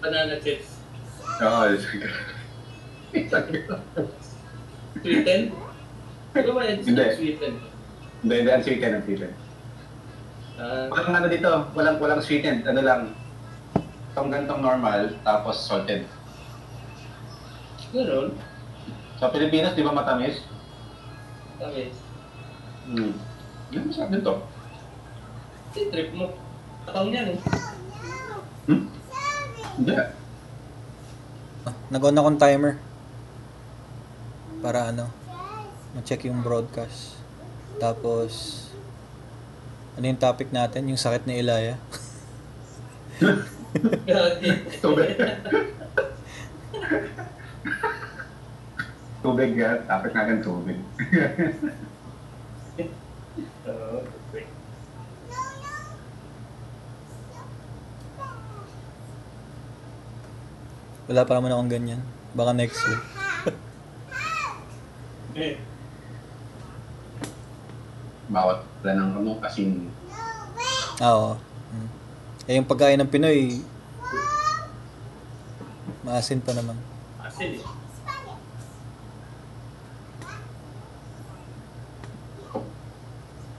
Banana chips. Oo, Sweeten? Di ba may Hindi. sweeten? Hindi, ang sweetened, ang sweetened. Walang ano dito, walang sweetened, ano lang, itong gantong normal, tapos salted. Ganun. Sa Pilipinas, di ba matamis? Tamis. Yan, masarap din to. Trip mo. Katang yan eh. Hindi. Nag-on akong timer. Para ma-check yung broadcast. Tapos, ano yung topic natin? Yung sakit ni Ilaya. Tubig. Tubig yan. Topic natin tubig. Okay. Wala pa naman akong ganyan. Baka next year. Bawat wala ng ano, kasing... Oo. Eh, yung pagkain ng Pinoy, maasin pa naman. Asin eh.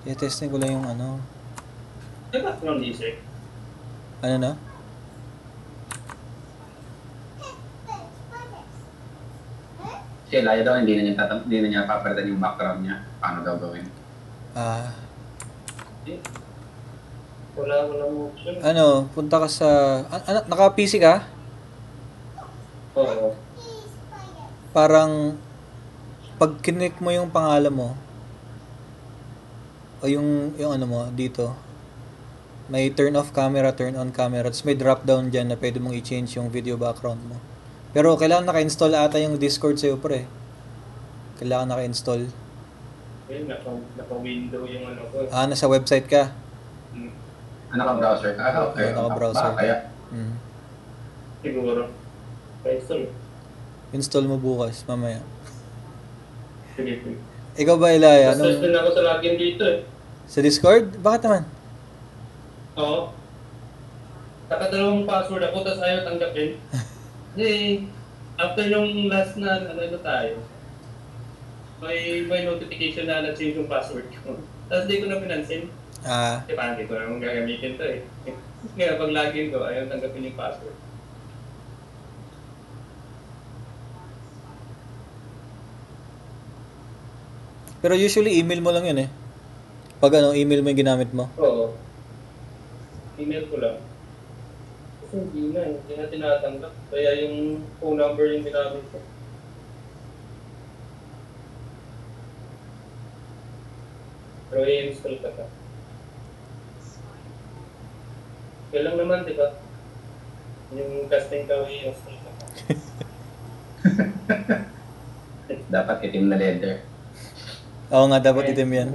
I-testing ko lang yung May background music. ano na? Si Elaya daw, hindi na niya papalitan yung background niya. Paano daw gawin? Walang option. Punta ka sa... naka-PC ka? Oo. Parang, pag kinik mo yung pangalan mo, o yung ano mo, dito, may turn off camera, turn on camera, tapos may drop down dyan na pwede mong i-change yung video background mo. Pero kailangan naka-install ata yung Discord sa'yo, pre. Kailangan naka-install. Ayun, naka-window yung ano ko. Nasa website ka? Naka-browser ka? Okay. Naka-browser. Kaya? Siguro. Install. Install mo bukas, mamaya. Sige. Ikaw ba, Ilaya? Mas na ako sa login dito eh. Sa Discord? Bakit naman? Oo. Nakadalawang password ako, tapos ayaw tanggapin. Hey, after yung last na ano tayo, may notification na na-change yung password ko. Tapos di ko na pinansin. Parang di ko na gagamitin to eh. Kaya pag login ko, ayaw tanggapin yung password. Pero usually email mo lang yun eh. Pag email mo yung ginamit mo. Oo. Email ko lang. Kasi hindi na tinatanggap. Kaya yung phone number yung ginamit ko. Pero i-install ka pa. Kailang naman, di ba? Yung casting ka, i-install ka pa. Dapat itim na leather. Oo nga, dapat itim yan.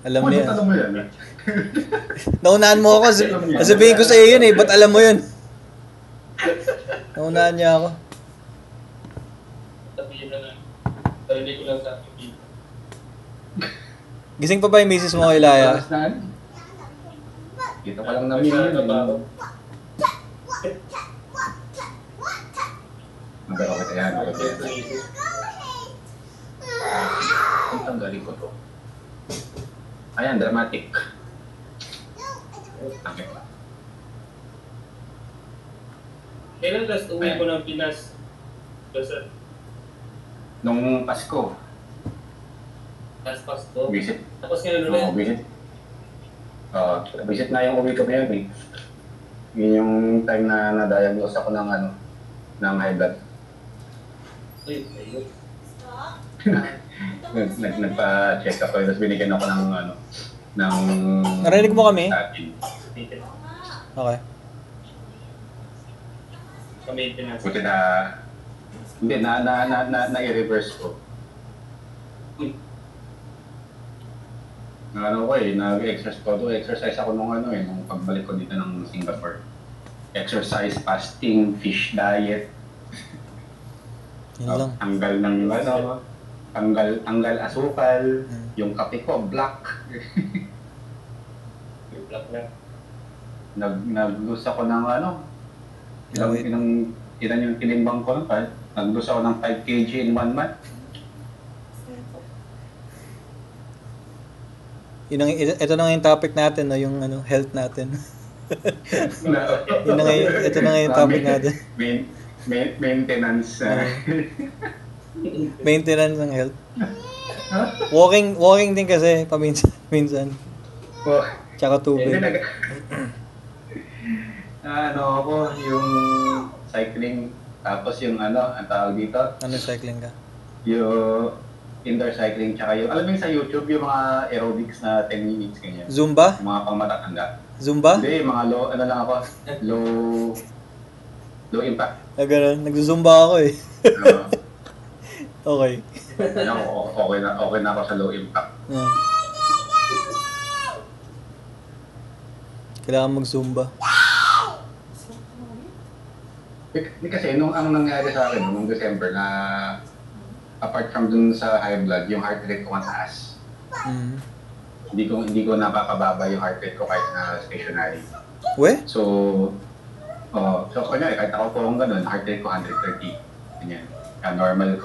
Alam niya. Alam mo yan? Naunahan mo ako. Sabihin ko sa iyo yun eh. Ba't alam mo yun? Naunahan niya ako. Sabihin na lang. Sarili ko lang sa akin. Gising pa ba yung misis mo, Ilaya? Dito ka lang namin yun. Pero okay yan. Ang tanggalin ko to. Ayan, dramatic. Okay. Kailan last uwi ko ng Pinas? Basta Nung Pasko. last Pasko? Visit. Tapos ngayon ulit? Oo, visit. Visit na yung uwi ko ngayon eh. Yun yung time na na-diagnose ako ng high blood. Ay, ayun. Nagpa-check up ko, tapos binigyan ako ng Narinig mo kami? statin. Okay. Ka-maintenance. Buti na, hindi, na-i-reverse ko. Nag-exercise ako nung pagbalik ko dito ng Singapore. Exercise, fasting, fish diet. Yun lang. Tanggal asukal, yung kape ko, black. Yung black na. Nag-lose ako ng Ilang, wait. ilan yung tinimbang ko? Nag-lose ako ng 5 kg in 1 month. Ito na nga yung topic natin, no? Yung ano, health natin. Ito na nga yung topic natin. Maintenance. Maintenance ng health. Walking din kasi paminsan. Oh, Tsaka tubig. ano ako, yung cycling, tapos yung ano, ang tawag dito, Ano cycling ka? yung indoor cycling, tsaka yung, alam mo yung sa YouTube, yung mga aerobics na 10 minutes, ganyan. Zumba? Yung mga pangmatatanda. Zumba? Hindi, mga low, ano lang ako, low impact. Ganun. Nagzumba ako eh. Ano, Okay. okay na ako sa low impact. Kailangan mag-zumba. Kasi nung ang nangyari sa akin nung December na apart from dun sa high blood, yung heart rate ko mataas. Hindi ko napapababa yung heart rate ko kahit na stationary. We? So kanya kahit ako po kung ganun, heart rate ko 130. Ganyan. Normal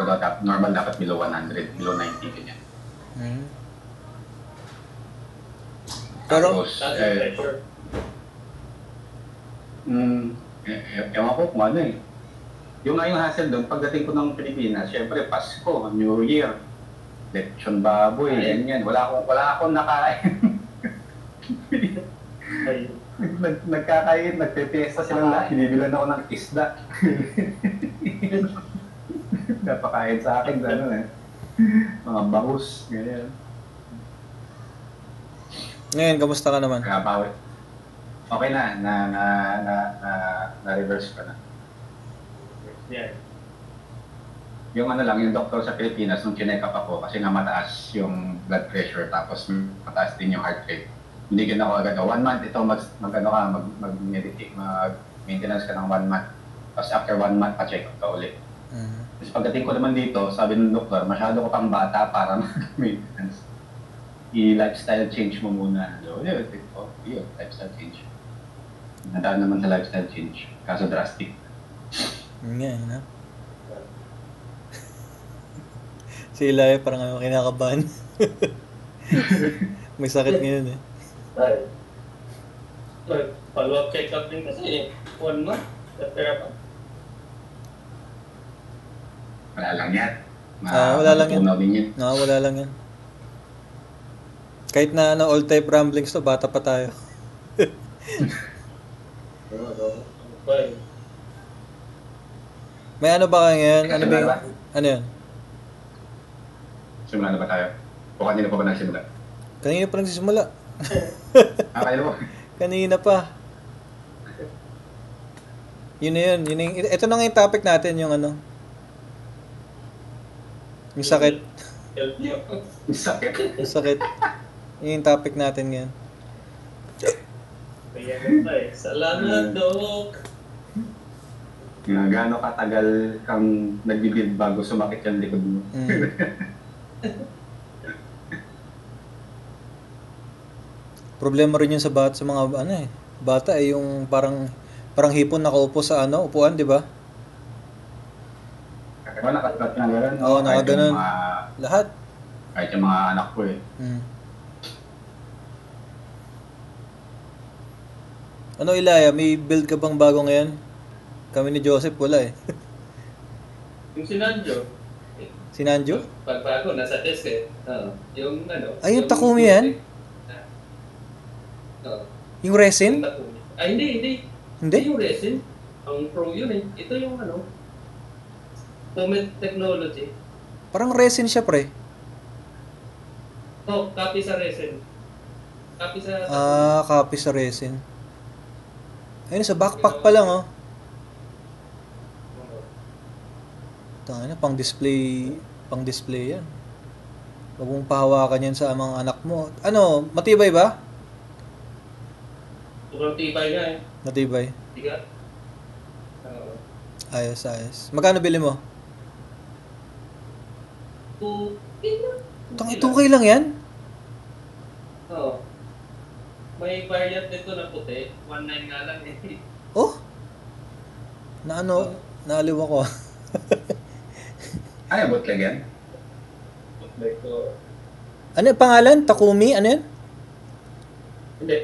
dapat below 100, below 90 ganyan. Pero, Tapos, ewan ko kung ano eh. Yung nga yung hassle doon, pagdating ko ng Pilipinas, syempre Pasko, New Year, lechon baboy, ganyan. Wala akong nakain. Nagkakain, nagpe-fiesta silang lahat. Hinibilan ako ng isda. Napakain sa akin, gano'n eh. Mga bangus, ganyan. ngayon, kamusta ka naman? Kaya bawi. Okay na-reverse ko na. Yeah. Yung ano lang, yung doktor sa Pilipinas, nung chinek up ako, kasi nga mataas yung blood pressure, tapos mataas din yung heart rate. Hindi ko agad, 1 month ito, mag-meditate, mag-maintenance ka ng 1 month. Tapos after 1 month, pa-check up ka ulit. Tapos pagdating ko naman dito, sabi ng doktor, masyado ko pang bata para mag-maintenance. I-lifestyle change mo muna. So, yun, lifestyle change. Nadaan naman sa lifestyle change, kaso drastic. Ngayon, ha? Si Ilaya parang kinakabahan. May sakit ngayon eh. Follow-up check-up din kasi 1 month. Pera pa. Wala lang yan. Wala lang yan. Matutunaw din yan. Wala lang yan. Kahit na all type ramblings to, bata pa tayo. May ano ba kayo ngayon? Ano ba yung, ano yan? Simula na ba tayo? O kanina pa ba nagsimula? Kanina pa nagsisimula. Kaya mo? Kanina pa. Yun na yun. Ito na nga yung topic natin, yung ano. Yung sakit. Sakit. Yung sakit. Yun yung topic natin ngayon. Salamat, Dok. Gaano katagal kang nagbibuild bago sumakit yung likod mo? Problema rin yun sa mga bata eh, yung parang hipon nakaupo sa upuan, di ba? Diba nakatapat na gano'n? Oo, nakaganon. Lahat. Kahit yung mga anak ko eh. Ano Ilaya, may build ka bang bago ngayon? Kami ni Joseph wala eh. Yung sinanjo. Sinanjo? Pagbago, nasa desk eh. Yung ano. Ay, yung Takumi yan? Yung resin? Yung Takumi. Ay, hindi. Hindi? Hindi yung resin. Ang pro yun eh. Ito yung ano. Comet Technology. Parang resin siya pre. Copy sa resin. Copy sa... Copy sa resin. Ayun, sa backpack pa lang oh. Tangina, pang display yan. Huwag mong pahawakan yan sa mga anak mo. Ano, matibay ba? Sobrang tibay nga eh. Matibay. Tiga. Ayos. Magkano bili mo? 2K lang. 2K lang yan? Oo. May variant nito na puti. 1.9 nga lang eh. Oh? Na ano, naaliw ako. Ano yung bootleg yan? Like, so, Ano yung pangalan? Takumi? Ano yan? hindi,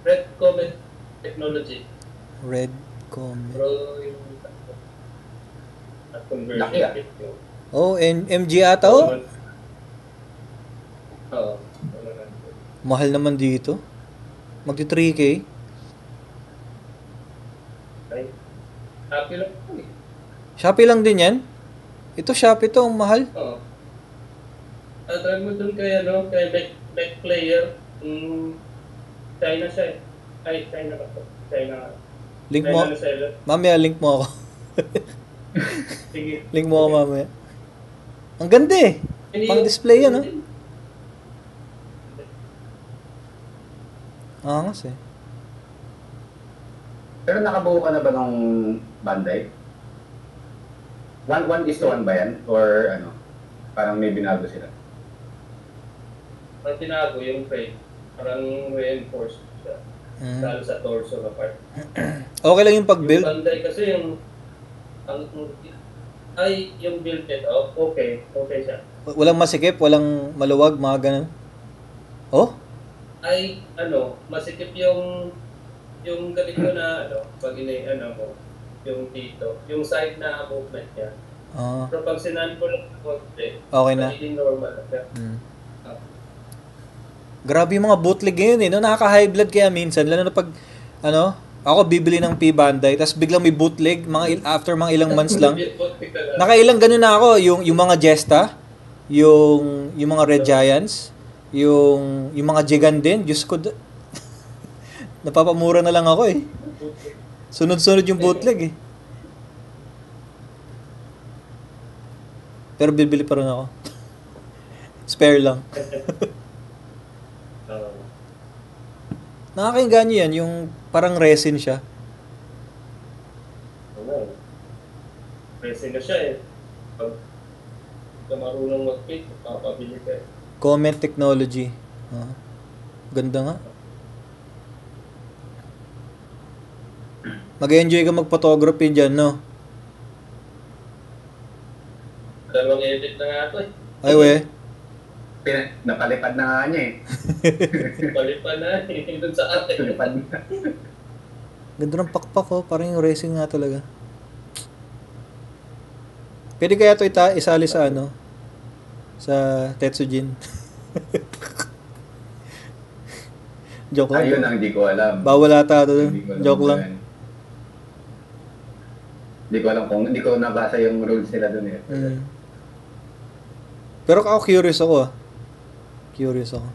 Red Comet Technology. Red Comet. Pero yung conversion. Laki, ah. Oh, MG ata oh. Oo. Mahal naman dito. Magti 3K. Ay, happy lang po eh. Shopee lang din yan? Ito Shopee to, ang mahal. Oo. Try mo dun kay, Mac Player. China siya eh. Ay, China ba to? China. Link China mo. na seller. Mamaya link mo ako. Sige. Link mo ako mamaya. Ang ganda eh. Pang display yan, ah. Angas eh. Pero nakabuo ka na ba ng Bandai? 1:1 ba yan? Or ano? Parang may binago sila. Ang tinago yung frame. Parang reinforced siya. Mm. Lalo sa torso na part. Okay lang yung pag-build. Yung Bandai kasi yung yung build it up, okay siya. Walang masikip, walang maluwag, mga ganun. Oh? Ay, masikip yung ganito na, pag mo, yung dito, yung side na movement niya. Ah, Pero pag sinan ko lang konti, okay na. magiging normal na siya. Mm. Grabe yung mga bootleg ngayon eh. No? Nakaka-high blood kaya minsan. Lalo na pag, ako bibili ng P Bandai, tapos biglang may bootleg, after mga ilang months lang. Nakailang ganun na ako. Yung mga Jesta, yung mga Red Giants, yung mga Jigan din. Diyos ko, napapamura na lang ako eh. Sunod-sunod yung bootleg eh. Pero bibili pa rin ako. Spare lang. Nakakainganyo yan, yung parang resin siya. Resin na siya eh. Pag ka marunong mag-fit, papabili ka eh. Comet Technology. Ah, ganda nga. Mag-enjoy ka mag-photography dyan, no? Dalawang edit na nga ito eh. Ay, we. Napalipad na nga niya eh. Palipan na eh. Doon sa atin. Napalipad na. Ganda ng pakpak, oh. Parang yung racing nga talaga. Pwede kaya ito isali sa sa Tetsujin. Joke lang. Ayun ang hindi ko alam. Bawal ata ito. Hindi ko alam Joke kung lang. yan. Hindi ko nabasa yung rules nila dun eh. Mm. Pero ako curious ako ah. Curious ako.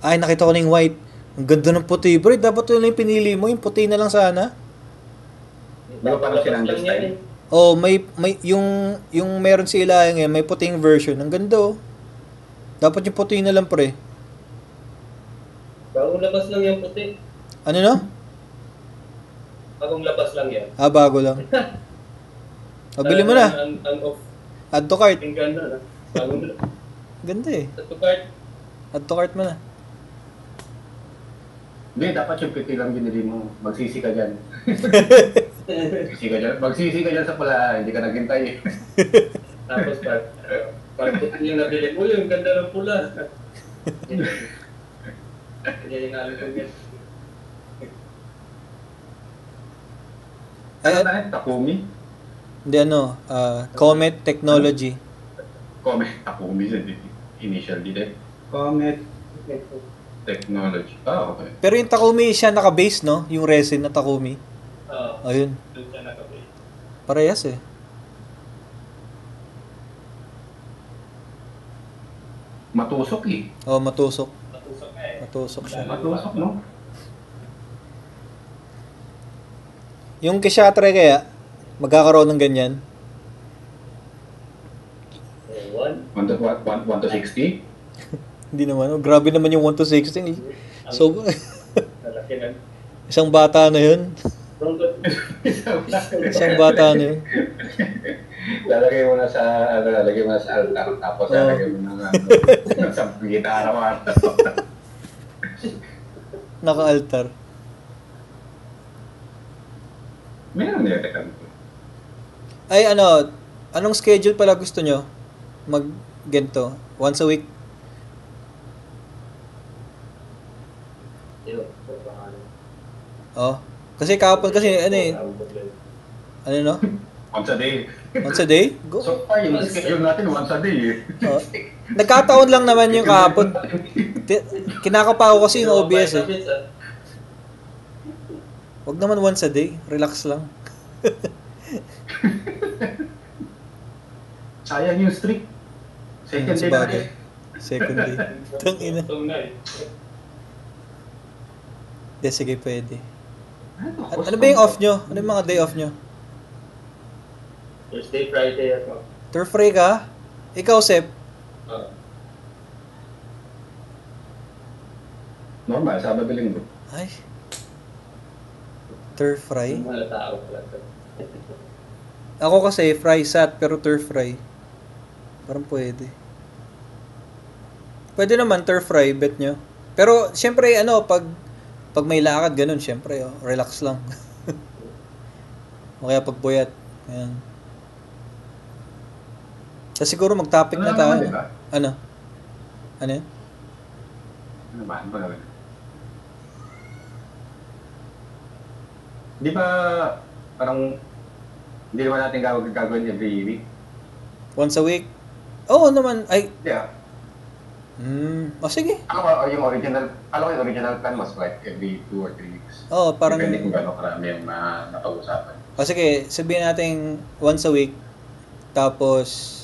Ay, nakita ko na yung white. Ang ganda ng puti. Bro, dapat yun lang yung pinili mo. Yung puti na lang sana. Di ba parang sinandal style? Oh, may yung meron si Ilaya ngayon, may puting version. Ang ganda oh. Dapat yung puti na lang pre. Bagong labas lang yung puti. Ano no? Bagong labas lang yan. Ah, bago lang. O, bili mo na. Ang off. Add to cart. Yung ganda na. Bagong Ganda eh. sa card. Add to cart mo na. Hindi, dapat yung piti lang binili mo. Magsisi ka dyan. Magsisi ka dyan sa pula. Hindi ka naghintay eh. Tapos pag puti yung nabili mo, yung ganda ng pula. Kanya yung alam ko yan. Ano na yun? Takumi? Hindi Comet Technology. Takumi sa initial dito. Comet Technology. Ah, okay. Pero yung Takumi siya naka-base no? Yung resin na Takumi. Ayun. Doon siya nakabili. Parehas eh. Matusok eh. Oh, matusok. Natusok nga eh. Matusok siya. Matusok, no? Yung Kishatre kaya, magkakaroon ng ganyan. 1 1 to 60? Hindi naman. Oh, grabe naman yung 1 to 16. So, Nalaki na. isang bata na yun. Isang bata na yun. Lalagay mo na sa altar, tapos Oo. lalagay mo na sa gitara mo. Naka-altar. Meron nire-record ko. Ay, ano, anong schedule pala gusto nyo? Mag-gento? Once a week? Yun. Oh. Kasi kahapon kasi, ano eh, ano no? Once a day. Once a day? Go. So far, yung schedule natin once a day eh. Oh. Nagkataon lang naman yung kahapon. Kinakapa ko kasi yung OBS eh. Wag naman once a day. Relax lang. Sayang yung streak. Second day na Sabagay. Second day. Tangina. Sige, pwede. Ano ba yung off nyo? Ano yung mga day off nyo? Thursday, Friday ako. Turf Fry ka? Ikaw, Sep? Normal, Sabado Linggo. Ay. Turf Fry? Mga tao pala. Ako kasi, fry sat, pero turf fry. Parang pwede. Pwede naman, turf fry, bet nyo. Pero, syempre, ano, pag may lakad, ganun, syempre, oh, relax lang. O kaya pag buyat. Ayan. So, siguro mag-topic na tayo. Ano diba? Ano? Ano yun? Ano ba? Ano ba gawin? Di ba parang hindi naman natin gagawin every week? Once a week? Oo naman. Ay, Yeah. sige. Ako yung original plan was like every 2 or 3 weeks. Oo, parang... Depende kung gano'ng karami yung napag-usapan. Sige, sabihin natin once a week. Tapos,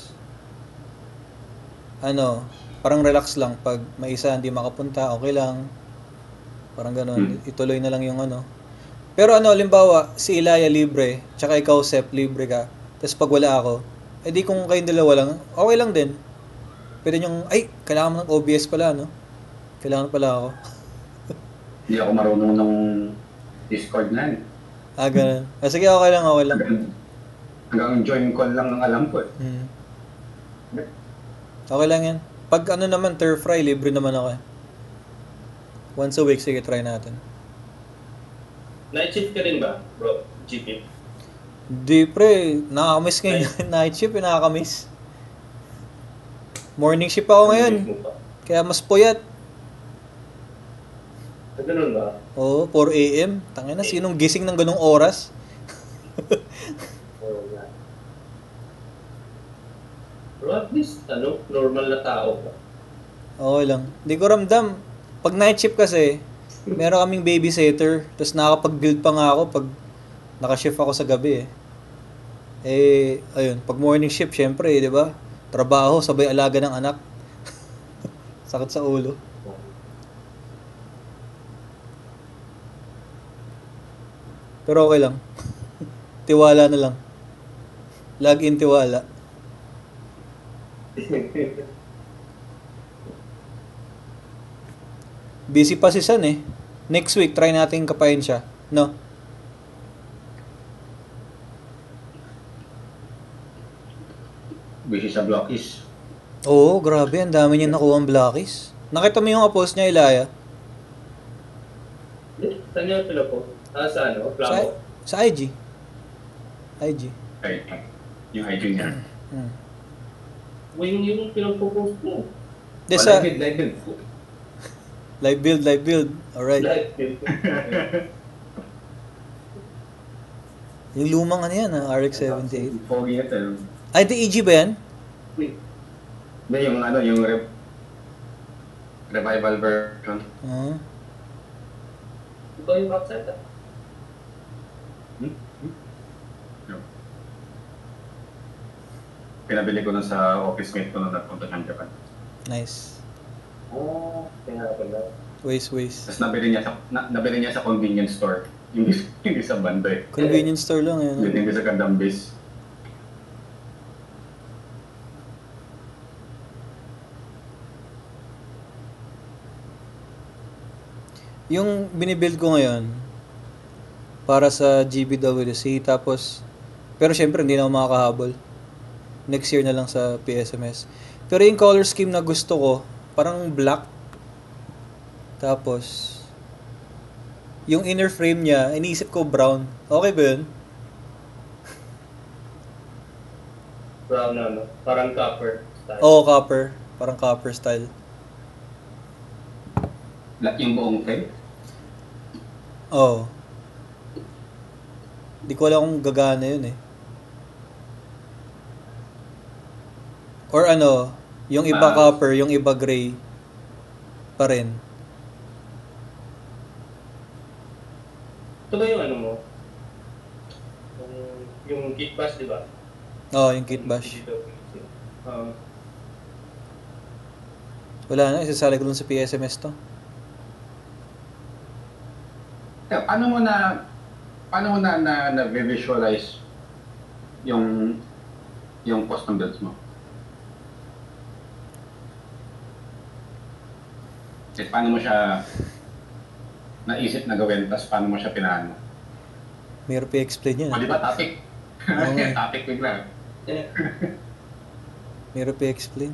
ano, parang relax lang. Pag may isa hindi makapunta, okay lang. Parang ganun. Ituloy na lang yung ano. Pero ano, limbawa, si Ilaya libre, tsaka ikaw, Sep, libre ka. Tapos pag wala ako, di kung kayong dalawa lang, okay lang din. Pwede nyong, ay, kailangan mo ng OBS pala, no? Kailangan pala ako. Hindi ako marunong ng Discord na Ganun. Sige, okay lang, okay lang. Hanggang join call lang ang alam ko eh. Okay lang yan. Pag ano naman, turf fry, libre naman ako eh. Once a week, sige, try natin. Night shift ka rin ba, bro? GP? Di pre, nakakamiss ngayon. Night shift, nakakamiss. Morning shift ako ngayon. Kaya mas puyat. Ganun ba? Oo, 4 AM. Tangina, sinong gising ng ganung oras? Oo nga. Pero at least, normal na tao ka. Okay lang. Di ko ramdam. Pag night shift kasi, meron kaming babysitter. Tapos nakakapag-build pa nga ako pag nakashift ako sa gabi eh. Ayun. Pag morning shift, syempre, di ba? Trabaho, sabay alaga ng anak. Sakit sa ulo. Pero okay lang. Tiwala na lang. Log in tiwala. Busy pa si San eh. Next week, try natin kapain siya. No? Busy sa Blockies. Oo, grabe. Ang dami niya nakuha ang blockies. Nakita mo yung post niya, Ilaya? Saan niya pila po? Sa ano? Plamo? Sa IG. IG. Ay, yung IG niya. Yung pinagpo-post mo. Sa Live build. live build. Alright. Live build. Yung lumang ano yan, RX-78. Pogi ito. Ay, di EG ba yan? Hindi, yung yung revival version. Ito yung website Pinabili ko nun sa office mate ko nung nagpunta ng Japan. Nice. Kaya pala. Waste. Tapos nabili niya sa convenience store. Hindi sa banda eh. Convenience store lang yun. Hindi sa Gundam base. Yung binibuild ko ngayon, para sa GBWC, tapos, pero syempre hindi na ako makakahabol. Next year na lang sa PSMS. Pero yung color scheme na gusto ko, parang black. Tapos, yung inner frame niya, iniisip ko brown. Okay ba yun? Brown na ano, parang copper style. Oo, copper. Parang copper style. Yung buong frame? Oo. Di ko alam kung gagana yun eh. Or ano, yung iba copper, yung iba gray pa rin. Ito ba yung ano mo? Yung kit bash, di ba? Oo, yung kit bash. Uh, Wala na, isasali ko dun sa PSMS to. Kaya, paano mo na visualize yung custom builds mo? Kasi paano mo siya naisip na gawin, tapos paano mo siya pinaano? Mahirap i-explain yun. O, di ba topic? Oo nga eh. Topic bigla. Mahirap i-explain.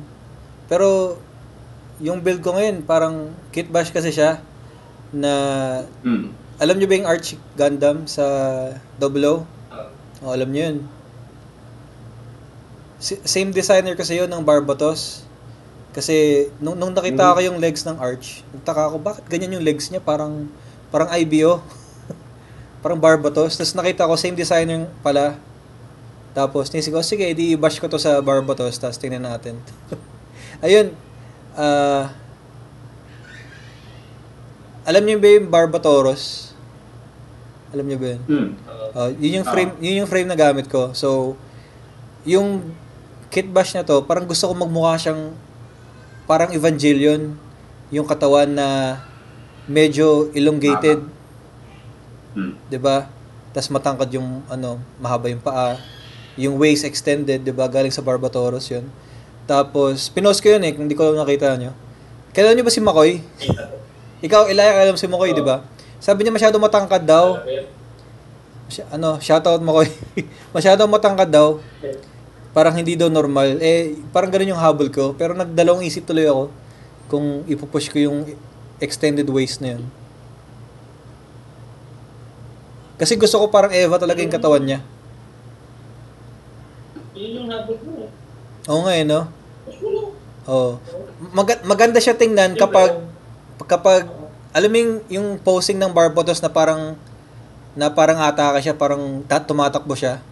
Pero, yung build ko ngayon, parang kit bash kasi siya na, alam nyo ba yung Arch Gundam sa Double O? O, alam nyo yun. Same designer kasi yun ng Barbatos. Kasi, nung nakita ko yung legs ng Arch, nagtaka ako, bakit ganyan yung legs niya? Parang IBO. Parang Barbatos. Tapos nakita ko, same designer pala. Tapos, nisip ko, sige, i-bash ko to sa Barbatos, tapos tingnan natin. Ayun, alam niyo ba yung Barbatoros? Alam niyo ba yun? Yun yung frame na gamit ko. So, yung kit bash na to, parang gusto ko magmukha siyang parang Evangelion. Yung katawan na medyo elongated. 'Di ba? Tas matangkad yung mahaba yung paa. Yung waist extended, 'di ba? Galing sa Barbatoros 'yun. Tapos pinost ko 'yun eh, hindi ko nakita nyo. Kailan niyo ba si Makoy? Ikaw, Ilaya, alam si Makoy, 'di ba? Sabi niya masyado matangkad daw. Shoutout Makoy. Masyado matangkad daw. Parang hindi daw normal. Parang ganun yung habol ko. Pero nagdalawang isip tuloy ako kung ipupush ko yung extended waist na yun. Kasi gusto ko parang Eva talaga yung katawan niya. Yun yung habol mo eh. Oo nga no? Oo. Maganda siya tingnan kapag alam mo yung posing ng Barbatos na parang atake siya, parang tumatakbo siya.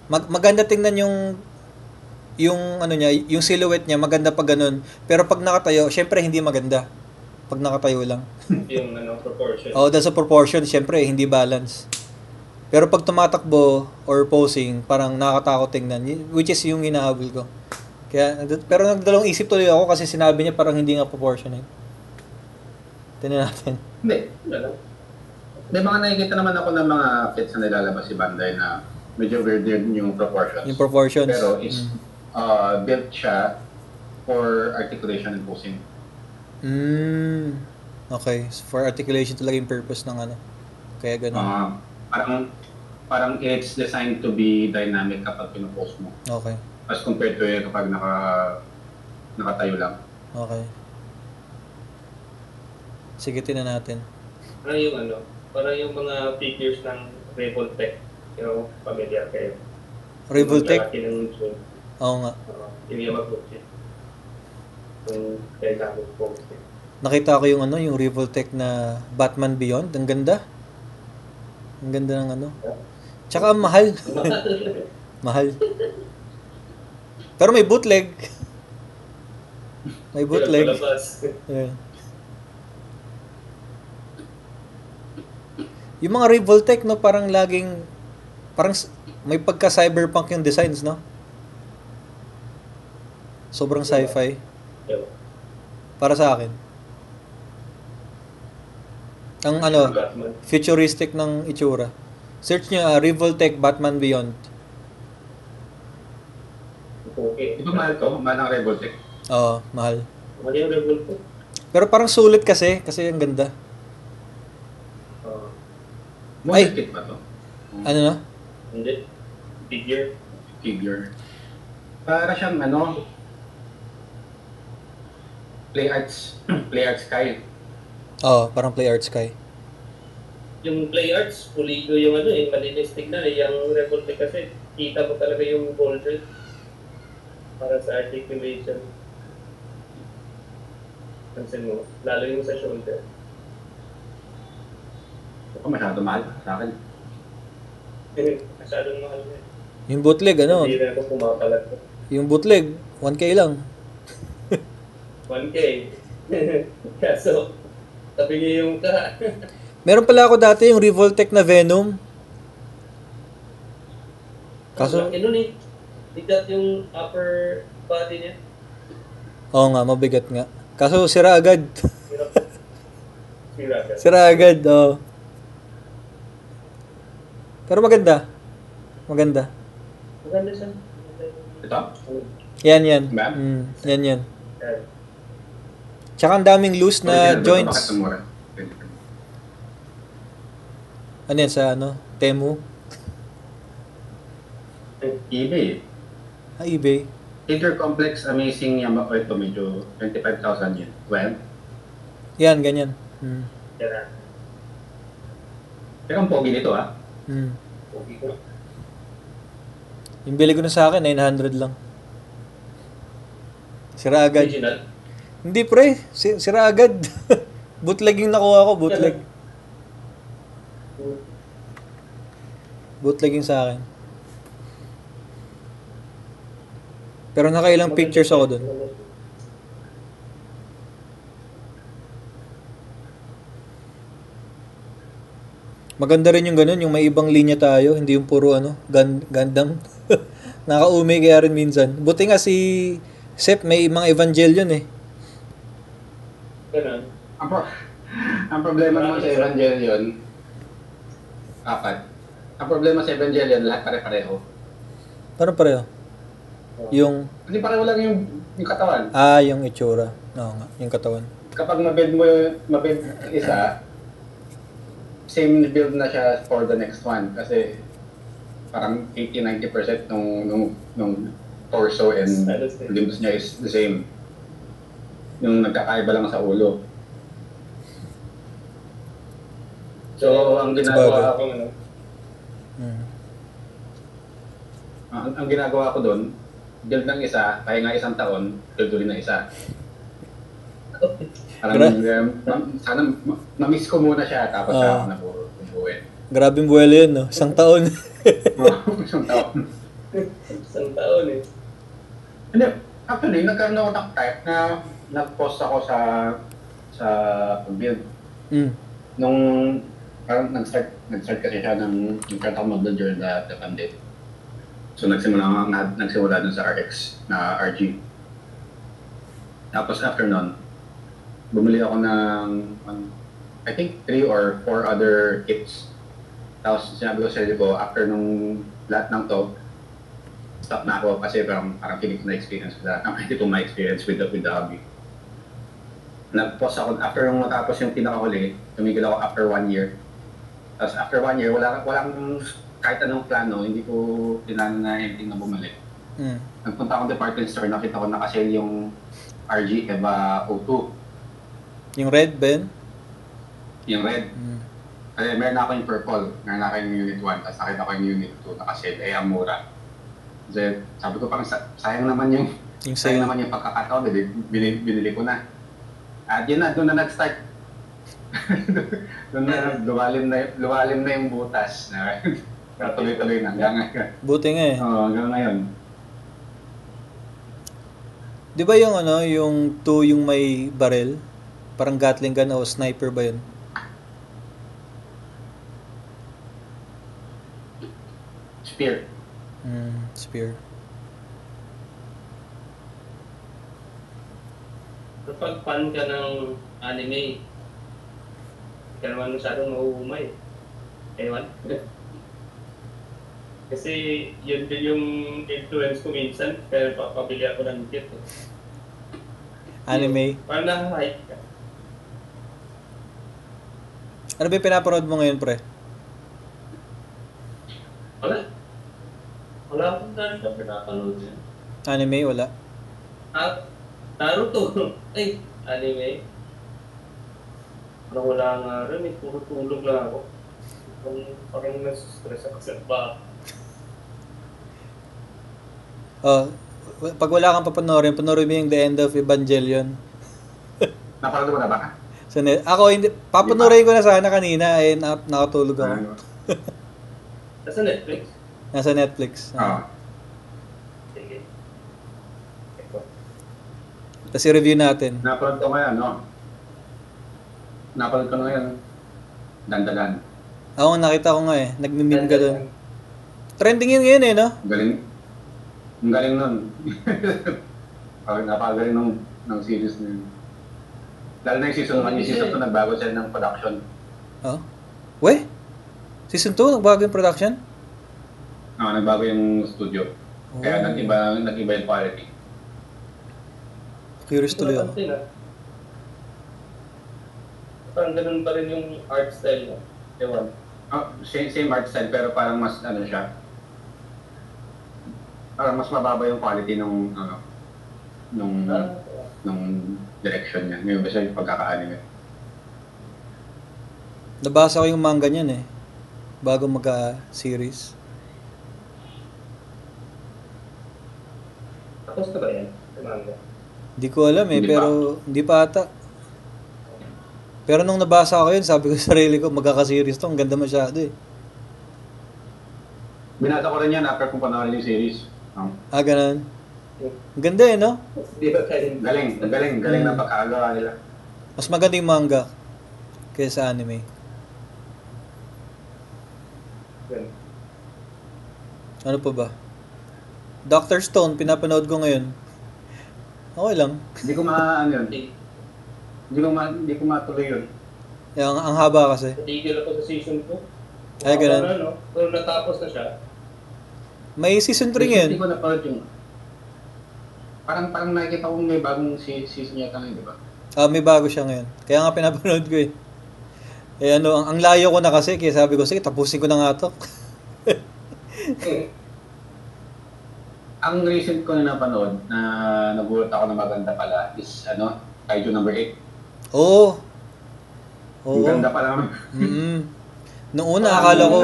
Maganda tingnan yung yung silhouette niya, maganda pag ganun. Pero pag nakatayo, syempre hindi maganda. Pag nakatayo lang. Yung proportion. That's a proportion, syempre hindi balance. Pero pag tumatakbo or posing, parang nakakatakot tingnan, which is yung hinahabol ko. Pero nagdalawang isip tuloy ako kasi sinabi niya parang hindi nga proportionate. Tingnan natin. Hindi. May mga nakikita naman ako ng mga kits na nilalabas si Bandai na medyo weird yung proportions. Yung proportions. Pero is built siya for articulation and posing. Okay. So for articulation talaga yung purpose ng Kaya ganun. Parang it's designed to be dynamic kapag pinupost mo. Okay. As compared to kapag nakatayo lang. Okay. Sige, tingnan natin. Parang yung mga figures ng Revoltech. Familiar kayo. Revoltech? Yung Oo nga. Hindi mag-book yung kailangan post. Nakita ko yung yung Revoltech na Batman Beyond. Ang ganda. Ang ganda ng Tsaka ang mahal. Mahal. Pero may bootleg. May bootleg. Yeah. Yung mga Revoltech, parang may pagka-cyberpunk yung designs, no? Sobrang sci-fi. Para sa akin. Ang futuristic ng itsura. Search nyo, Revoltech Batman Beyond. Di ba mahal to? Mahal ang Revoltech? Oo, mahal. Mahal yung Revoltech. Pero parang sulit kasi ang ganda. Model kit ba to? Ano na? Hindi. Figure. Para siyang Play Arts Sky. Oo, parang Play Arts Sky. Yung Play Arts, pulido yung malinis tignan eh. Yung Revoltech kasi, kita mo talaga yung gold red. para sa articulation. Pansin mo, lalo yung sa shoulder. Ako masyado mahal sa akin. Masyadong mahal na. Yung bootleg, ano? Hindi na ako pumapalag ko. Yung bootleg, 1K lang. 1K. Kaso, tabi niya yung ka. Meron pala ako dati yung Revoltech na Venom. Kaso, Laki nun eh. Bigat yung upper body niya. oo nga, mabigat nga. Kaso sira agad. Hirap. Sira ka. Sira agad, oo. Pero maganda. Maganda. Maganda siya. Ito? Yan. Ba? Yan. Yan. Tsaka ang daming loose na Original ba ito? Bakit joints. ang mura? Ano yan, sa ano? Temu? eBay. eBay. Inter Complex Amazing Yamaha. Ito medyo 25,000 yun. Well, Yan, ganyan. Yan. pero ang pogi nito Okay ko. Yung bili ko na sa akin, 900 lang. Sira agad. Original. Hindi pre, sira agad. Bootleg yung nakuha ko, bootleg. Bootleg yung sa akin. Pero nakailang pictures ako dun. Maganda rin yung ganun, yung may ibang linya tayo, hindi yung puro ano, Gundam. Nakauumi kaya rin minsan. Buti nga si Sep, may mga Evangelion eh. Ganun. Ang problema naman sa Evangelion, apat. Ang problema sa Evangelion, lahat pare-pareho. Parang pareho. Yung, Hindi pareho lang yung katawan. yung itsura. Oo nga, yung katawan. Kapag mabed isa, same build na siya for the next one. Kasi parang 80-90% nung torso and limbs niya is the same. Yung nagkakaiba lang sa ulo. So, ang ginagawa ko, ang ginagawa ko doon, build ng isa, kaya nga isang taon, build ulit ng isa. Parang, sana ma-miss ko muna siya, tapos siya ako nabubuhin. Grabing buwelo yun, no? Isang taon. Isang taon. Isang taon eh. Hindi, actually, nagkaroon ako ng type na nag-post ako sa build. Nung parang nag-start kasi siya ng nag-start ako mag-build during the pandemic. So nagsimula dun sa RX na RG. Tapos after nun, bumili ako ng I think 3 or 4 other kits. Tapos sinabi ko sa sarili ko, after nung lahat ng to, stop na ako kasi parang feeling ko na experience ko na. Ito po my experience with the hobby. Nag-pause ako after nung matapos yung pinakahuli, tumigil ako after 1 year. Tapos after 1 year, walang kahit anong plano, hindi ko pinano na anything na bumalik. Nagpunta akong department store, nakita ko nakasale yung RG Eva O2. Yung red, Ben? Yung red. Kasi meron ako yung purple, meron ako yung unit 1, tapos nakita ko yung unit 2, nakasale, ang mura. Kasi sabi ko parang sayang naman yung pagkakataon, binili ko na. At yun na, doon na nag-start. Doon na, luwalim na yung butas. Tuloy-tuloy na, hanggang ngayon. Buti nga eh. Oo, hanggang ngayon. Di ba yung yung 2 yung may barrel? Parang Gatling gun o sniper ba yun? Spear. Spear. Kapag fan ka ng anime, hindi ka naman masyadong mahuhumay. Ewan. Kasi yun din yung influence ko minsan, pero papabili ako ng kit. Anime. Parang nakahype ka. Ano ba yung pinapanood mo ngayon, pre? Wala. Wala akong dahil ka pinapanood yan. Anime, wala. Naruto. Ay, anime. Parang wala nga rin eh. Puro tulog lang ako. Parang nasustress ako sa ba. pag wala kang papanoorin, panoorin mo yung The End of Evangelion. Napanood mo na ba? Ako hindi, papanoorin ko na sana kanina, eh, nakatulog ako. Ano? Nasa Netflix? Nasa Netflix. Oo. Sige. Eko. Tapos i-review natin. Napanood ko ngayon, no? Napanood ko na ngayon. Dandadan. Ako, nakita ko nga eh. Nagmimim ka doon. Trending yun ngayon eh, no? Ang galing. Ang galing nun. Napakagaling ng series na yun. Lalo na yung season 1, yung season 2 nagbago sila ng production. Oh? We? Season 2, nagbago yung production? Oo, nagbago yung studio. Kaya Oh. nag-iba yung quality. Curious tuloy ako. Napansin, ah. Parang ganun pa rin yung art style mo. Ewan. Same art style pero parang mas ano siya. Parang mas mababa yung quality nung nung direction niya. Ngayon basta yung pagkaka-anime. Nabasa ko yung manga niyan eh. Bago magka-series. Tapos na ba yan? Yung manga? Hindi ko alam eh, Hindi pero hindi pa ata. Pero nung nabasa ko yun, sabi ko sa sarili ko, magkaka-series to. Ang ganda masyado eh. Binasa ko rin yan after kung panoorin yung series. Ganun. Ang ganda eh, no? Di ba kayo? Galing ng pagkakagawa nila. Mas maganda yung manga kaysa anime. Ganun. Ano pa ba? Dr. Stone, pinapanood ko ngayon. Okay lang. Hindi ko yun. Hindi ko matuloy yun. Ang haba kasi. Natigil ako sa season 2. Ay, ganun. Ano, pero natapos na siya. May season 3 ngayon. Hindi ko napanood yung... Parang nakikita ko may bagong season yata ngayon, di ba? May bago siya ngayon. Kaya nga pinapanood ko eh. Eh ano, ang layo ko na kasi, kaya sabi ko, sige, tapusin ko na nga to. Ang recent ko na napanood na nagulat ako na maganda pala is Kaiju number 8. Oo. Ang ganda pala. Noong una, akala ko,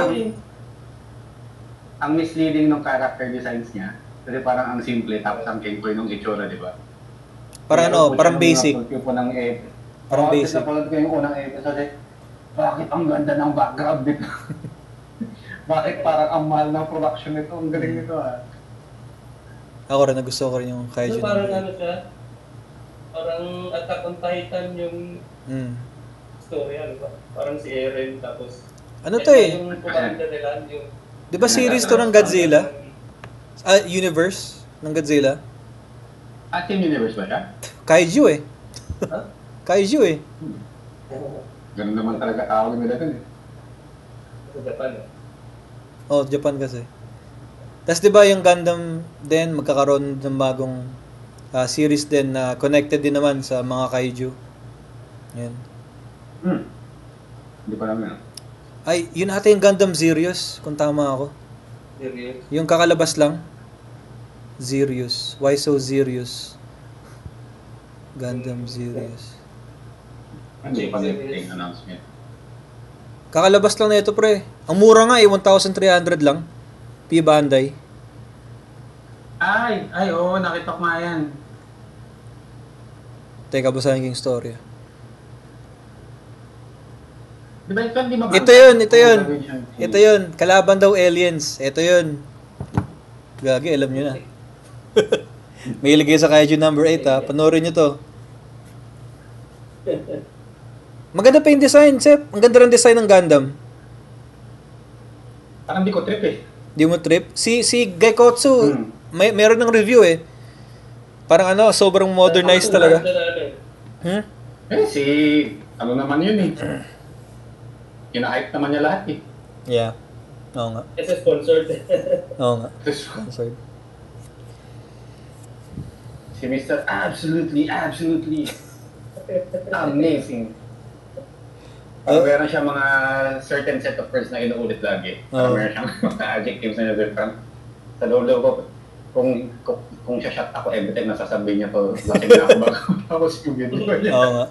Ang misleading ng character designs niya, kasi parang ang simple tapos ang kinkoy ng itsura, di ba? parang parang basic. Parang Parang basic. Napanood ko yung unang episode eh, bakit ang ganda ng background nito? Bakit parang ang mahal ng production nito? Ang galing nito ah. Ako rin, nagusto ko rin yung So, Kaiju. parang number ano siya? Parang Attack on Titan yung 8. story, ano ba? Parang si Eren, tapos... Ano to eh? Yung commander nila, yung... Di ba series to ng Godzilla? Universe ng Godzilla? Team Universe ba siya? Kaiju eh. Ha? Kaiju eh. Ganun naman talaga tawag nila dun eh. Sa Japan, eh. Oh, Japan kasi. Tapos 'di ba yung Gundam din magkakaroon ng bagong series din na connected din naman sa mga kaiju. Yan. Hindi pa naman. Ay, yun ata yung Gundam Zerius, kung tama ako. Serious. Yung kakalabas lang. Zerius. Why so Zerius? Gundam Zerius. Hindi pa yung announcement. Kakalabas lang na ito, pre. Ang mura nga eh, 1,300 lang. P Bandai. Ay, oo, nakita ko nga yan. Teka, basahin ko yung story. Di ba ito, di ba? Ito yun. Ito yun. Kalaban daw aliens. Ito yun. Gagi, alam nyo na. May ilagay sa Kaiju number 8 ha. Panoorin nyo to. Maganda pa yung design, Sep. Ang ganda ng design ng Gundam. Parang di ko trip eh. Di mo trip? Si Gaikotsu, meron ng review eh. Parang sobrang modernized talaga. Hmm? Ano naman yun eh. Kina-hype naman niya lahat eh. Yeah. Oo nga. Kasi sponsored. Oo nga. Sorry. Si Mr. Absolutely amazing. Parang meron siya mga certain set of words na inuulit lagi. Parang meron siyang mga adjectives na yun. Parang sa loob ko, kung siya-shot ako every time nasasabihin niya to, lasing na ako bago tapos yung video niya. Oo nga.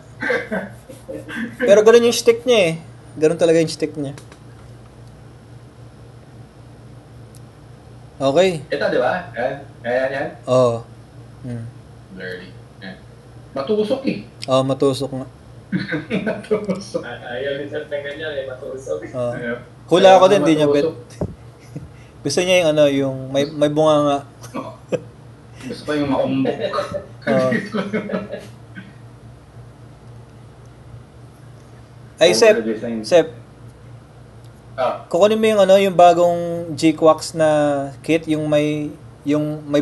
Pero ganun yung shtick niya eh. Ganun talaga yung shtick niya. Okay. Ito, di ba? Yan. Oo. Hmm. Blurry. Yan. Matusok eh. Oo, matusok nga. Matusok. Ayaw ni Sir ng ganyan eh, matusok. Oo. Ayaw. Hula ako din, di niya bet. Matusok. Gusto niya yung ano, yung may bunga nga. Oo. Gusto ko yung maumbok. Oo. Ay, Sep. Sep, Ah, kukunin mo yung ano, yung bagong G-Quax na kit, yung may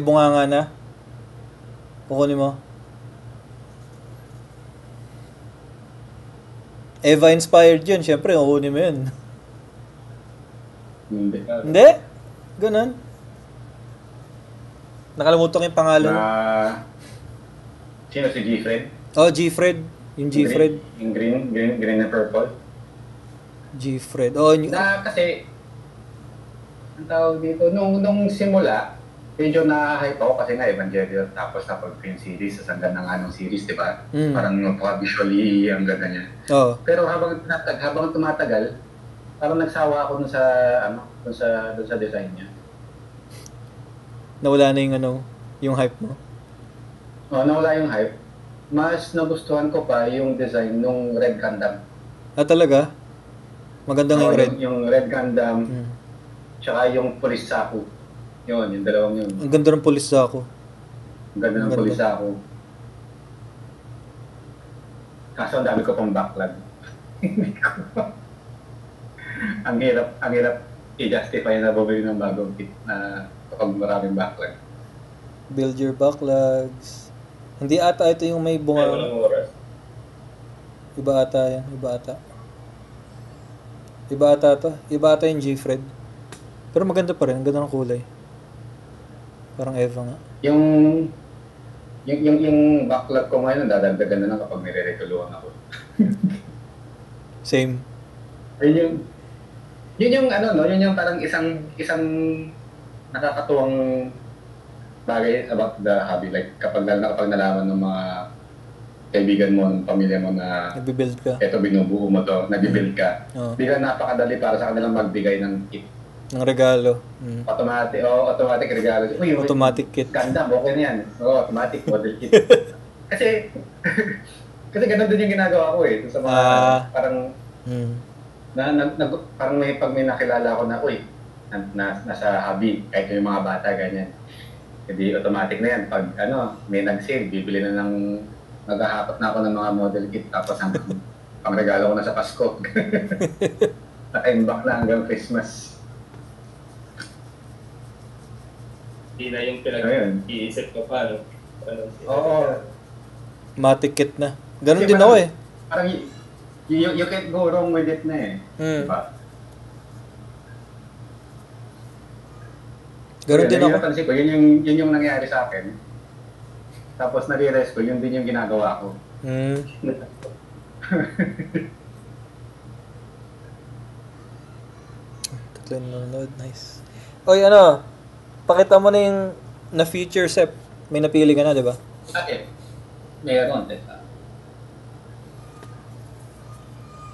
bunganga na. Kukunin mo. Eva inspired yun, syempre, kukunin mo yun. hindi. Hindi? Ganun. Nakalimutan ko yung pangalan. Sino si G-Fred? Oh, G-Fred. Yung G-Fred. Yung green and purple. G-Fred. Oh, Na kasi, ang tawag dito, nung simula, medyo na-hype ako kasi nga Evangelion, tapos napag-film series, sa hanggang ng anong series, di ba? Mm. Parang visually, ang ganda niya. Oh. Pero habang tumatagal, parang nagsawa ako dun sa design niya. Nawala na yung ano, yung hype mo. Oh, nawala yung hype. Mas nagustuhan ko pa yung design nung Red Gundam. Ah, talaga? Maganda nga yung red. Yung Red Gundam, Mm. tsaka yung Police Saku. Yung dalawang yun. Ang ganda ng pulis sa ako. Ang ganda ng Ang ganda. Police Saku. Kaso ang dami ko pang backlog. Hindi ko ang hirap i-justify na bumili ng bagong kit na kapag maraming backlog. Build your backlogs. Hindi ata ito yung may Ay, bunga. walang oras. Iba ata yan. Iba ata. Iba ata to. Iba ata yung G-Fred. Pero maganda pa rin. Ang ganda ng kulay. Parang Eva nga. Yung backlog ko ngayon, dadagdagan na lang kapag nire-retuluan ako. Same. Yun yung yun yung parang isang nakakatuwang bagay about the hobby. Like kapag nalaman ng mga kaibigan mo, ng pamilya mo na Nagbe-build ka. eto binubuo mo to, nag-build ka. Oo. Biglang napakadali para sa kanilang magbigay ng kit. Ng regalo. Mm. Automatic regalo. Uy, Automatic kit. ganda, okay na yan. Oo, automatic model kit. kasi ganun din yung ginagawa ko eh. Sa mga parang Mm. parang pag may nakilala ko na, uy, nasa hobby, kahit yung mga bata, ganyan. Hindi automatic na yan. Pag may nag-sale, bibili na ng, naghahakot na ako ng mga model kit, tapos pang regalo ko na sa Pasko. Naka-imbak na hanggang Christmas. Hindi na yung Ayun. pinag-iisip ko pa, no? Oo. Matic kit na. Ganun Kasi din ako eh. Parang you can't go wrong with it na eh. Mm. Diba? Ganun din ako. Napansin ko, yun yung nangyari sa akin. Tapos nare-realize ko, yun din yung ginagawa ko. Mm. Tatlo nanonood. Nice. Oy, pakita mo na yung na-feature, Sep. May napili ka na, di ba? Okay. Meron, teka.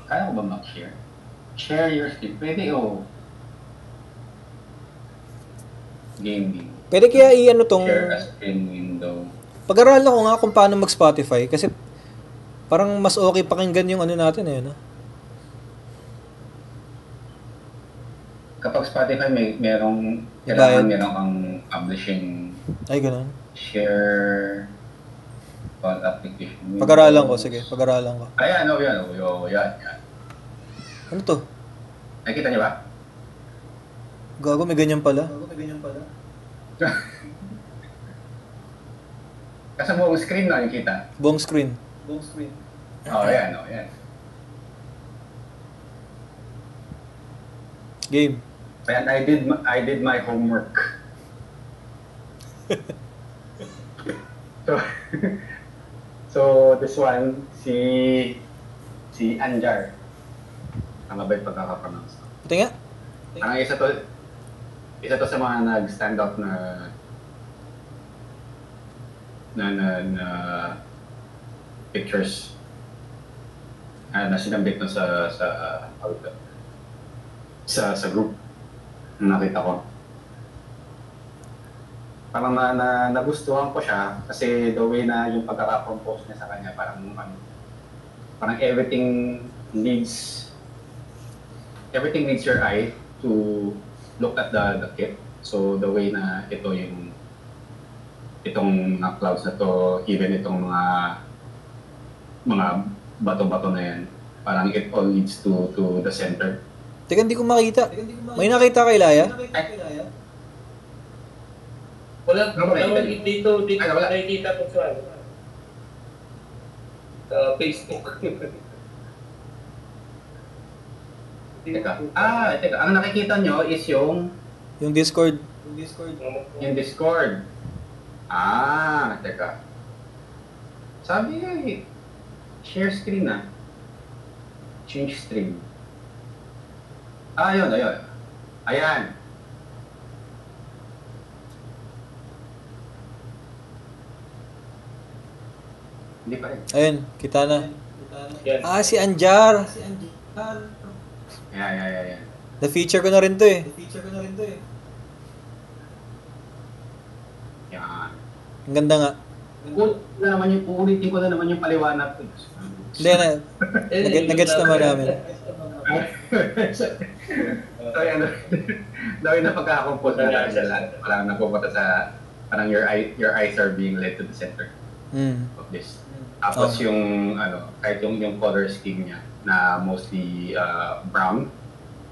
Kaya ko ba mag-share? Share your screen. Pwede Gaming. Pwede kaya tong... Share a screen window. Pag-aralan ko nga kung paano mag-Spotify kasi parang mas okay pakinggan yung natin eh, no? Kapag Spotify merong Bayad. meron kang publishing Ay, ganun. share all application windows. Pag-aralan ko, sige. Pag-aralan ko. Ayan, yan. Ano to? Nakikita niyo ba? Gago, may ganyan pala. Kasi buong screen na nakikita. Buong screen. Ayan. Game. Ayan, I did my homework. So this one, si Anjar. Ang mabait pagkakapronounce. Pati nga. Ang isa to sa mga nag-stand out na pictures na sinambit na sa group na nakita ko. parang nagustuhan ko siya kasi the way na yung pagkaka-compose niya sa kanya, parang leads your eye to look at the kit. So the way na itong mga clouds na to, even itong mga bato-bato na yan, parang it all leads to the center. Teka, hindi ko makita. May nakita kay Laya? Wala, Ano ba wala nakikita? dito, Ay, wala. nakikita ko sa Facebook. Teka. Ang nakikita nyo is yung Discord. Discord. Teka. Sabi nga share screen na. Change stream. Ayun. Ayan. Hindi pa rin. Ayun, kita na. Yan. Si Anjar. Ayan. Na-feature ko na rin to eh. Yan. Ang ganda nga. Uulitin ko na naman yung paliwanag ko. Hindi na. Nag-gets naman namin. So yan, dahil na pagkakakompose na tayo sa lahat. Parang napupunta sa, parang your eyes are being led to the center of this. Tapos yung, kahit yung color scheme niya na mostly brown,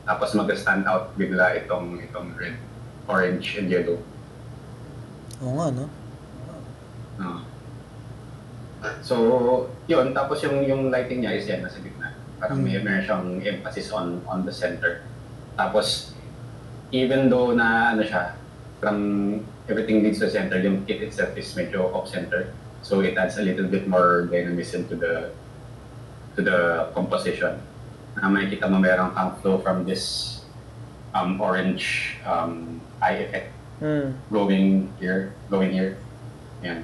tapos mag-stand out bigla itong red, orange, and yellow. Oo nga, no? So, yun. Tapos yung lighting niya is yan, nasa gitna. Parang meron siyang emphasis on the center. Tapos, even though na siya, from everything leads to the center, yung kit itself is medyo off-center. So it adds a little bit more dynamism to the composition. Makikita mo merong kang flow from this orange eye effect going here. Yan.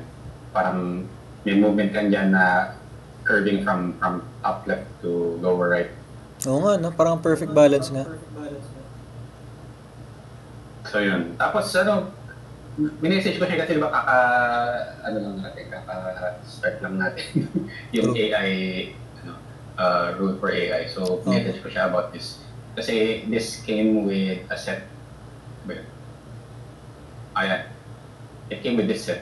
Parang may movement kan dyan na curving from top left to lower right. Oo nga, no? Parang perfect balance nga. So yun. Tapos minessage ko siya kasi diba kaka-start lang natin yung True. AI, rule for AI. So minessage ko siya about this. Kasi this came with a set. Ayan. It came with this set.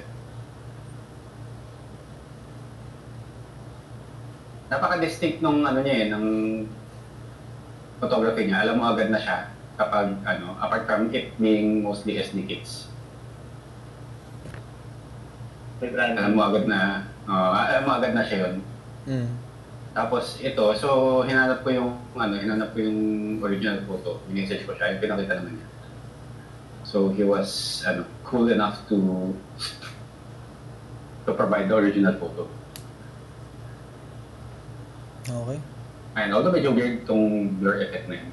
Napaka-distinct nung niya ng photography niya. Alam mo agad na siya kapag apart from it being mostly SD kits. Alam mo agad na siya yun. Tapos ito, so hinanap ko yung original photo. Minessage ko siya, yung pinakita naman niya. So he was cool enough to provide the original photo. Okay. Ayun, although medyo weird tong blur effect na yun.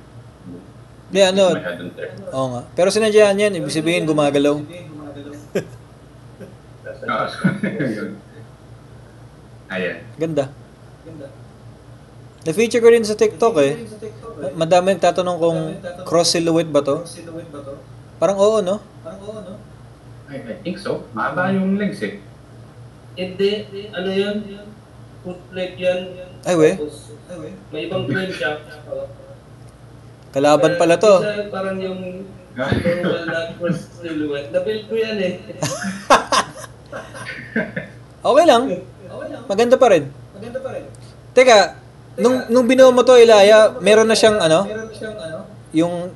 Hindi, Masyadong clear. Oo nga. Pero sinadyaan yan, ibig sabihin gumagalaw. Yun. Ayan. Ganda. Na-feature ko rin sa TikTok eh. Madami nagtatanong kung cross silhouette ba to? Parang oo, no? I think so. Mahaba yung legs eh. Hindi, ano yun? Foot leg yan. Ay, we. Tapos, may ibang claim siya. Kalaban pala to. Isa, parang yung normal na cross silhouette. Na-build ko yan eh. Okay lang. Maganda pa rin. Teka, nung binuo mo to, Ilaya, meron na siyang yung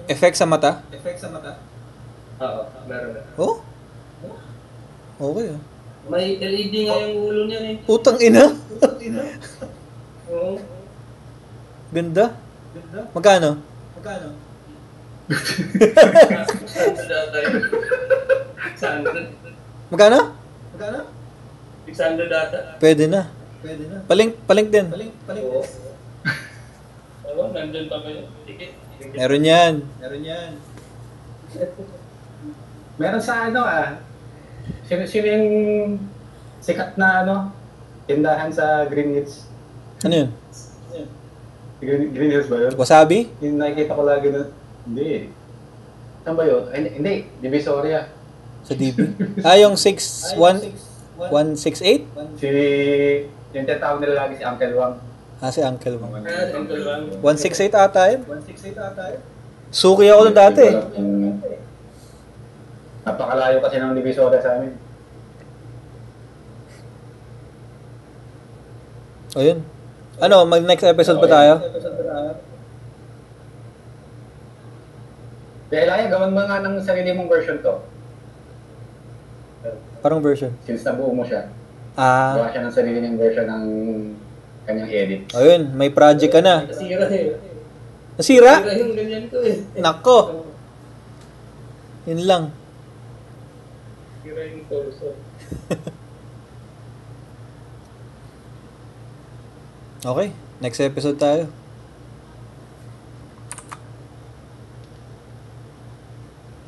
effect sa mata? Oo, meron na. Oh? Okay. May LED nga yung ulo niya eh. Utang ina. Oo. Ganda. Magkano? Magkano? 600 data. Pwede na. Palink din. Oo. Oo, nandun pa ba yun? Tikit. Meron yan. Meron sa sino yung sikat na tindahan sa Green Hills? Ano yun? Green Hills ba yun? Wasabi? Yung nakikita ko lagi na, hindi. Saan ba yun? Ay, hindi, Divisoria. Sa DB. Ah, yung 168? Si, yung tinatawag nila lagi si Uncle Wang. Ah, si Uncle Wang. Uncle Wang. 168 ata yun? Suki ako nun dati. Napakalayo kasi ng Divisoria sa amin. O yun. Ano, mag-next episode pa tayo? Kaya Elaya, gawan mo nga ng sarili mong version to. Parang version. Since nabuo mo siya. Ah, Gawa siya ng sarili niyang version ng kanyang edit. o yun. May project ka na. Nasira eh. Nasira? Nasira yung ganyan ko eh. Nako. Yun lang. Nasira yung torso. Okay. Next episode tayo.